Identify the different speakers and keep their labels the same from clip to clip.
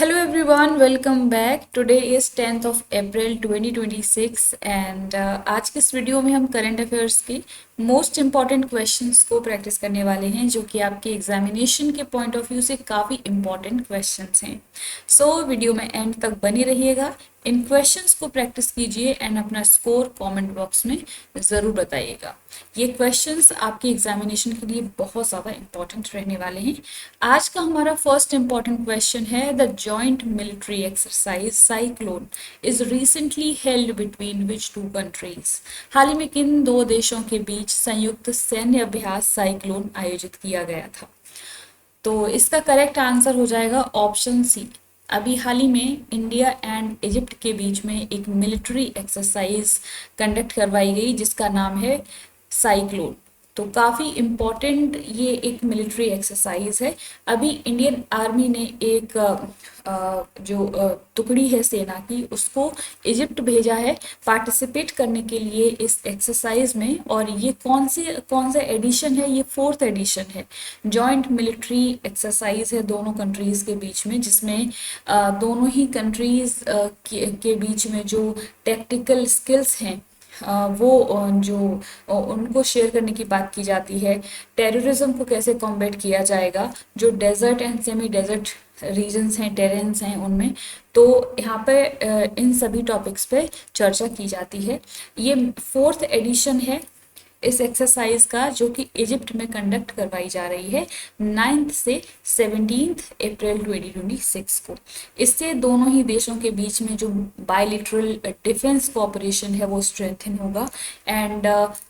Speaker 1: Hello everyone, welcome back. Today is 10th of April 2026 and आज के इस video में हम करंट अफेयर्स की मोस्ट इम्पॉर्टेंट क्वेश्चंस को प्रैक्टिस करने वाले हैं जो कि आपके एग्जामिनेशन के पॉइंट ऑफ व्यू से काफ़ी इम्पॉर्टेंट क्वेश्चंस हैं। वीडियो में एंड तक बनी रहिएगा, इन क्वेश्चंस को प्रैक्टिस कीजिए एंड अपना स्कोर कमेंट बॉक्स में ज़रूर बताइएगा। ये क्वेश्चंस आपके एग्जामिनेशन के लिए बहुत ज़्यादा इम्पॉर्टेंट रहने वाले हैं। आज का हमारा फर्स्ट इम्पॉर्टेंट क्वेश्चन है, the joint military exercise Cyclone is recently held between which two countries. हाल ही में किन दो देशों के बीच संयुक्त सैन्य अभ्यास साइक्लोन आयोजित किया गया था? तो इसका करेक्ट आंसर हो जाएगा ऑप्शन सी। अभी हाल ही में इंडिया एंड इजिप्ट के बीच में एक मिलिट्री एक्सरसाइज कंडक्ट करवाई गई जिसका नाम है साइक्लोन। तो काफ़ी इम्पॉर्टेंट ये एक मिलिट्री एक्सरसाइज है। अभी इंडियन आर्मी ने एक टुकड़ी है सेना की, उसको इजिप्ट भेजा है पार्टिसिपेट करने के लिए इस एक्सरसाइज में। और ये कौन सा एडिशन है? ये 4th एडिशन है। जॉइंट मिलिट्री एक्सरसाइज है दोनों कंट्रीज के बीच में, जिसमें दोनों ही कंट्रीज के बीच में जो टेक्टिकल स्किल्स हैं उनको शेयर करने की बात की जाती है। टेररिज्म को कैसे कॉम्बैट किया जाएगा, जो desert and semi desert regions हैं, टेरेन्स हैं उनमें, तो यहाँ पे इन सभी टॉपिक्स पे चर्चा की जाती है। ये 4th एडिशन है इस एक्सरसाइज का, जो कि इजिप्ट में कंडक्ट करवाई जा रही है 9th से 17th अप्रैल 2026 को। इससे दोनों ही देशों के बीच में जो बायलिटरल डिफेंस कोऑपरेशन है वो स्ट्रेंथन होगा एंड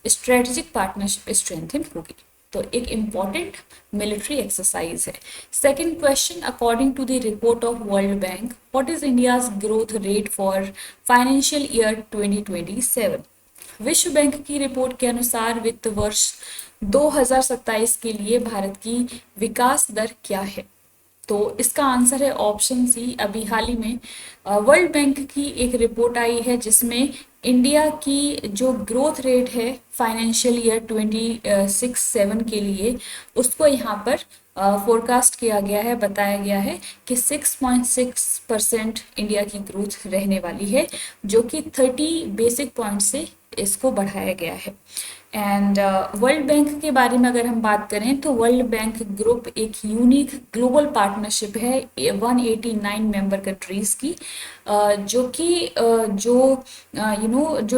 Speaker 1: स्ट्रेटेजिक पार्टनरशिप स्ट्रेंथन होगी। तो एक इम्पॉर्टेंट मिलिट्री एक्सरसाइज है। Second question, according to the report of world bank, what is India's growth rate for financial year 2027? विश्व बैंक की रिपोर्ट के अनुसार वित्त वर्ष 2027 के लिए भारत की विकास दर क्या है? तो इसका आंसर है ऑप्शन सी। अभी हाल ही में वर्ल्ड बैंक की एक रिपोर्ट आई है जिसमें इंडिया की जो ग्रोथ रेट है फाइनेंशियल ईयर 26-7 के लिए, उसको यहाँ पर फोरकास्ट किया गया है, बताया गया है कि 6.6% इंडिया की ग्रोथ रहने वाली है, जो कि 30 बेसिक पॉइंट से इसको बढ़ाया गया है। एंड वर्ल्ड बैंक के बारे में अगर हम बात करें तो वर्ल्ड बैंक ग्रुप एक यूनिक ग्लोबल पार्टनरशिप है 189 मेंबर कंट्रीज की, जो कि जो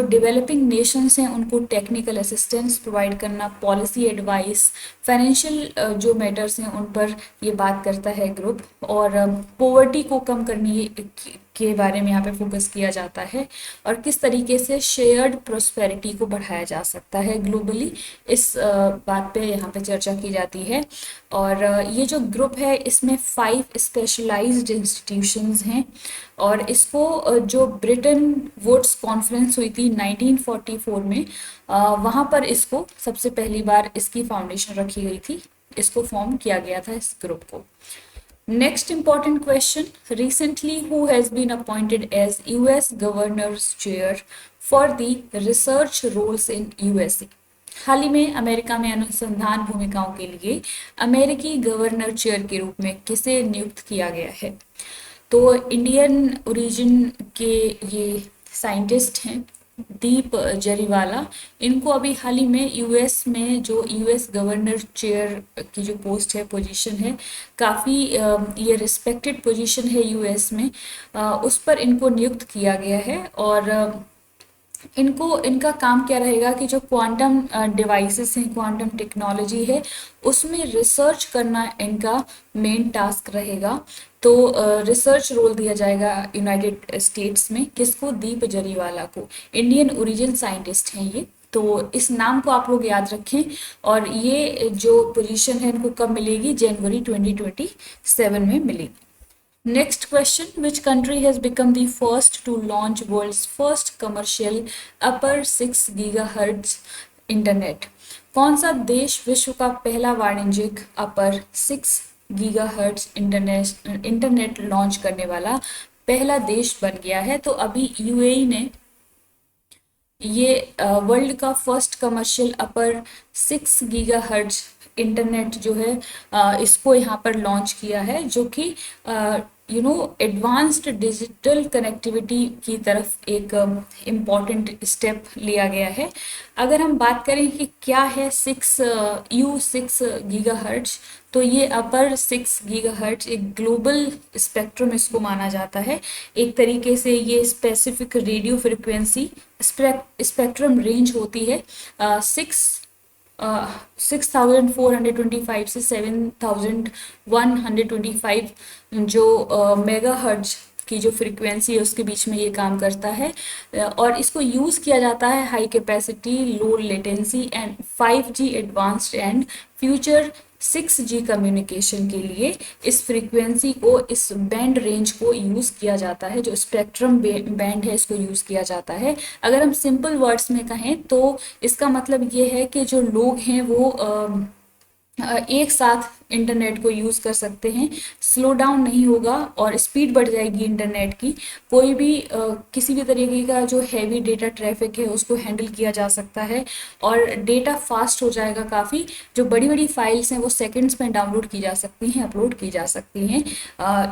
Speaker 1: डेवलपिंग नेशंस हैं उनको टेक्निकल असिस्टेंस प्रोवाइड करना, पॉलिसी एडवाइस, फाइनेंशियल जो मैटर्स हैं उन पर ये बात करता है ग्रुप। और पॉवर्टी को कम करने के बारे में यहाँ पे फोकस किया जाता है और किस तरीके से शेयर्ड प्रोस्पेरिटी को बढ़ाया जा सकता है ग्लोबली, इस बात पे यहाँ पे चर्चा की जाती है। और ये जो ग्रुप है इसमें 5 स्पेशलाइज्ड इंस्टीट्यूशंस हैं और इसको जो ब्रिटेन वुड्स कॉन्फ्रेंस हुई थी 1944 में, वहाँ पर इसको सबसे पहली बार इसकी फाउंडेशन रखी गई थी, इसको फॉर्म किया गया था इस ग्रुप को। Next important question, recently who has been appointed as US Governor's Chair for the research roles in USA? हाल ही में अमेरिका में अनुसंधान भूमिकाओं के लिए अमेरिकी गवर्नर चेयर के रूप में किसे नियुक्त किया गया है? तो इंडियन ओरिजिन के ये साइंटिस्ट हैं दीप जरीवाला। इनको अभी हाल ही में यूएस में जो यूएस गवर्नर चेयर की जो पोस्ट है, पोजीशन है, काफ़ी ये रिस्पेक्टेड पोजीशन है यूएस में, उस पर इनको नियुक्त किया गया है। और इनका काम क्या रहेगा कि जो क्वांटम डिवाइसेस हैं, क्वांटम टेक्नोलॉजी है, उसमें रिसर्च करना इनका मेन टास्क रहेगा। तो रिसर्च रोल दिया जाएगा यूनाइटेड स्टेट्स में, किसको? दीप जरीवाला को। इंडियन ओरिजिन साइंटिस्ट हैं ये, तो इस नाम को आप लोग याद रखें। और ये जो पोजीशन है इनको कब मिलेगी? जनवरी 2027 में मिलेगी। Next question, which country has become the first to launch world's first commercial upper 6 gigahertz internet? कौन सा देश विश्व का पहला वाणिज्यिक अपर 6 गीगाहर्ट्ज इंटरनेट लॉन्च करने वाला पहला देश बन गया है? तो अभी यूएई ने ये वर्ल्ड का फर्स्ट कमर्शियल अपर 6 गीगाहर्ट्ज इंटरनेट जो है इसको यहाँ पर लॉन्च किया है, जो कि एडवांस्ड डिजिटल कनेक्टिविटी की तरफ एक इम्पॉर्टेंट स्टेप लिया गया है। अगर हम बात करें कि क्या है 6 तो ये अपर 6 GHz एक ग्लोबल स्पेक्ट्रम इसको माना जाता है। एक तरीके से ये specific radio frequency spectrum range होती है 6,425 से 7,125 जो मेगा हर्ट्ज की जो फ्रीक्वेंसी है उसके बीच में ये काम करता है। और इसको यूज़ किया जाता है high capacity low latency and 5G advanced and future 6G communication के लिए इस फ्रीक्वेंसी को, इस बैंड रेंज को यूज़ किया जाता है। जो स्पेक्ट्रम बैंड है इसको यूज़ किया जाता है। अगर हम सिंपल वर्ड्स में कहें तो इसका मतलब ये है कि जो लोग हैं वो एक साथ इंटरनेट को यूज़ कर सकते हैं, स्लो डाउन नहीं होगा और स्पीड बढ़ जाएगी इंटरनेट की। कोई भी किसी भी तरीके का जो हैवी डेटा ट्रैफिक है उसको हैंडल किया जा सकता है और डेटा फास्ट हो जाएगा काफ़ी। जो बड़ी बड़ी फाइल्स हैं वो सेकंड्स में डाउनलोड की जा सकती हैं, अपलोड की जा सकती हैं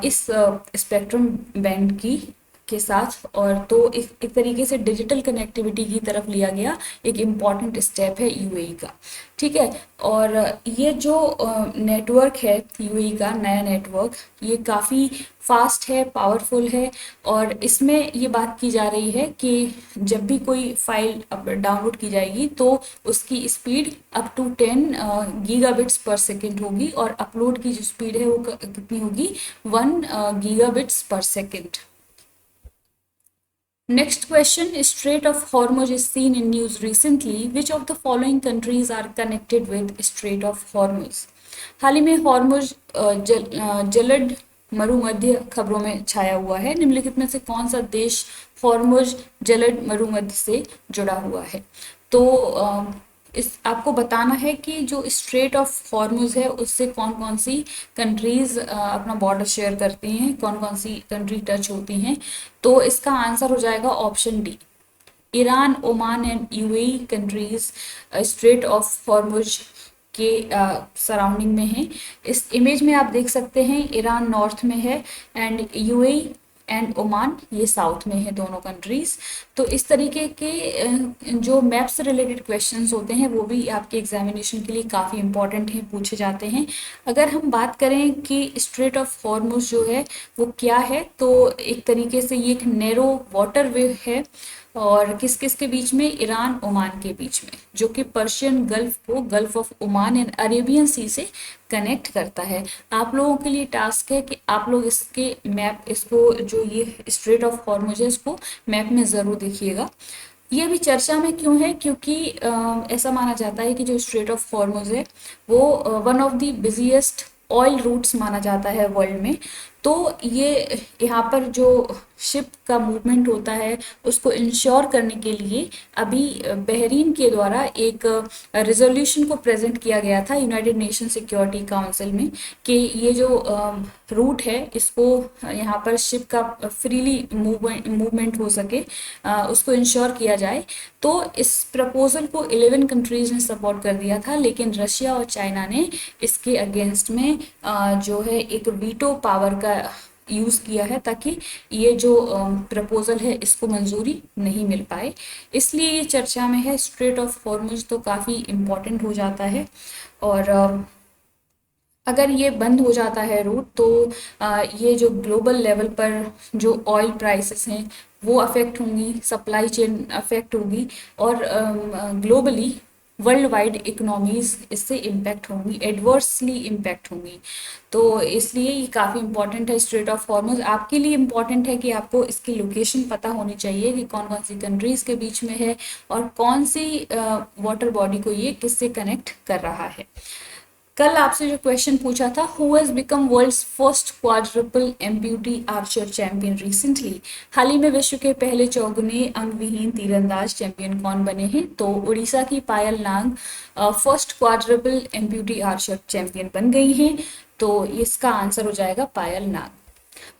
Speaker 1: इस स्पेक्ट्रम बैंड की के साथ। और तो एक तरीके से डिजिटल कनेक्टिविटी की तरफ लिया गया एक इम्पॉर्टेंट स्टेप है यूएई का। ठीक है। और ये जो नेटवर्क है यूएई का नया नेटवर्क, ये काफ़ी फास्ट है, पावरफुल है और इसमें ये बात की जा रही है कि जब भी कोई फाइल डाउनलोड की जाएगी तो उसकी speed up to 10 gigabits per second होगी और अपलोड की जो स्पीड है वो कितनी होगी 1 gigabits per second. Next question, Strait of Hormuz is seen in news recently. Which of the following countries are connected with Strait of Hormuz? हाल ही में हॉर्मुज जलद मरुमध्य खबरों में छाया हुआ है। निम्नलिखित में से कौन सा देश हॉर्मुज जलद मरुमध्य से जुड़ा हुआ है? तो इस आपको बताना है कि जो स्ट्रेट ऑफ हॉर्मुज है उससे कौन कौन सी कंट्रीज अपना बॉर्डर शेयर करती हैं, कौन कौन सी कंट्री टच होती हैं। तो इसका आंसर हो जाएगा option D, Iran, Oman and UAE countries straight of Hormuz के सराउंडिंग में हैं। इस इमेज में आप देख सकते हैं ईरान नॉर्थ में है एंड यूएई एंड ओमान ये साउथ में है, दोनों कंट्रीज। तो इस तरीके के जो मैप से रिलेटेड क्वेश्चंस होते हैं वो भी आपके एग्जामिनेशन के लिए काफ़ी इंपॉर्टेंट हैं, पूछे जाते हैं। अगर हम बात करें कि स्ट्रेट ऑफ हॉर्मुज जो है वो क्या है, तो एक तरीके से ये एक नैरो वाटर वे है और किस किस के बीच में, ईरान ओमान के बीच में, जो कि पर्शियन गल्फ को gulf of Oman and Arabian sea से कनेक्ट करता है। आप लोगों के लिए टास्क है कि आप लोग इसके मैप, इसको जो ये स्ट्रेट ऑफ हॉर्मुज है इसको मैप में ज़रूर देखिएगा। ये भी चर्चा में क्यों है, क्योंकि ऐसा माना जाता है कि जो स्ट्रेट ऑफ हॉर्मुज है वो one of the busiest oil routes माना जाता है वर्ल्ड में। तो ये यहाँ पर जो शिप का मूवमेंट होता है उसको इंश्योर करने के लिए अभी बहरीन के द्वारा एक रिजोल्यूशन को प्रेजेंट किया गया था यूनाइटेड नेशन सिक्योरिटी काउंसिल में कि ये जो रूट है इसको यहाँ पर शिप का फ्रीली मूवमेंट हो सके, उसको इंश्योर किया जाए। तो इस प्रपोजल को 11 कंट्रीज ने सपोर्ट कर दिया था, लेकिन रशिया और चाइना ने इसके अगेंस्ट में जो है एक वीटो पावर का यूज़ किया है ताकि ये जो प्रपोजल है इसको मंजूरी नहीं मिल पाए, इसलिए ये चर्चा में है। स्ट्रेट ऑफ हॉर्मुज तो काफ़ी इम्पोर्टेंट हो जाता है और अगर ये बंद हो जाता है रूट तो ये जो ग्लोबल लेवल पर जो ऑयल प्राइसेस हैं वो अफेक्ट होंगी, सप्लाई चेन अफेक्ट होगी और ग्लोबली वर्ल्ड वाइड इकोनॉमीज इससे इम्पैक्ट होंगी, एडवर्सली इम्पैक्ट होंगी। तो इसलिए ये काफ़ी इंपॉर्टेंट है स्ट्रेट ऑफ हॉर्मुज। आपके लिए इम्पॉर्टेंट है कि आपको इसकी लोकेशन पता होनी चाहिए कि कौन कौन सी कंट्रीज़ के बीच में है और कौन सी वाटर बॉडी को ये किससे कनेक्ट कर रहा है। कल आपसे जो क्वेश्चन पूछा था, who has become world's first quadruple amputee archer champion recently, हाल ही में विश्व के पहले चौगुने अंगविहीन तीरंदाज चैंपियन कौन बने हैं? तो उड़ीसा की Payal Nag first quadruple amputee archer champion बन गई हैं। तो इसका आंसर हो जाएगा पायल नाग।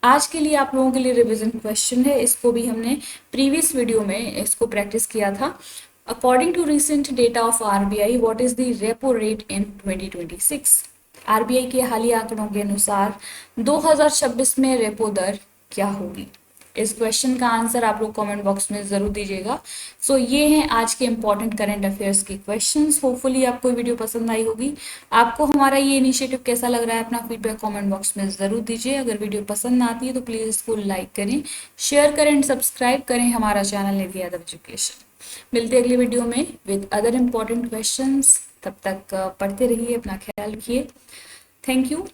Speaker 1: आज के लिए आप लोगों के लिए रिवीजन क्वेश्चन है, इसको भी हमने प्रीवियस वीडियो में इसको प्रैक्टिस किया था। According to recent data of RBI, what is the repo rate in 2026? RBI के हालिया आंकड़ों के अनुसार 2026 में रेपो दर क्या होगी? इस क्वेश्चन का आंसर आप लोग कमेंट बॉक्स में जरूर दीजिएगा। सो ये हैं आज के इंपॉर्टेंट करंट अफेयर्स के क्वेश्चंस। होपफुली आपको ये वीडियो पसंद आई होगी। आपको हमारा ये इनिशिएटिव कैसा लग रहा है, अपना फीडबैक कमेंट बॉक्स में जरूर दीजिए। अगर वीडियो पसंद आती है तो प्लीज इसको लाइक करें, शेयर करें एंड सब्सक्राइब करें हमारा चैनल निधि यादव एजुकेशन। मिलते हैं अगली वीडियो में विद अदर इम्पोर्टेंट क्वेश्चंस। तब तक पढ़ते रहिए, अपना ख्याल रखिए। Thank you.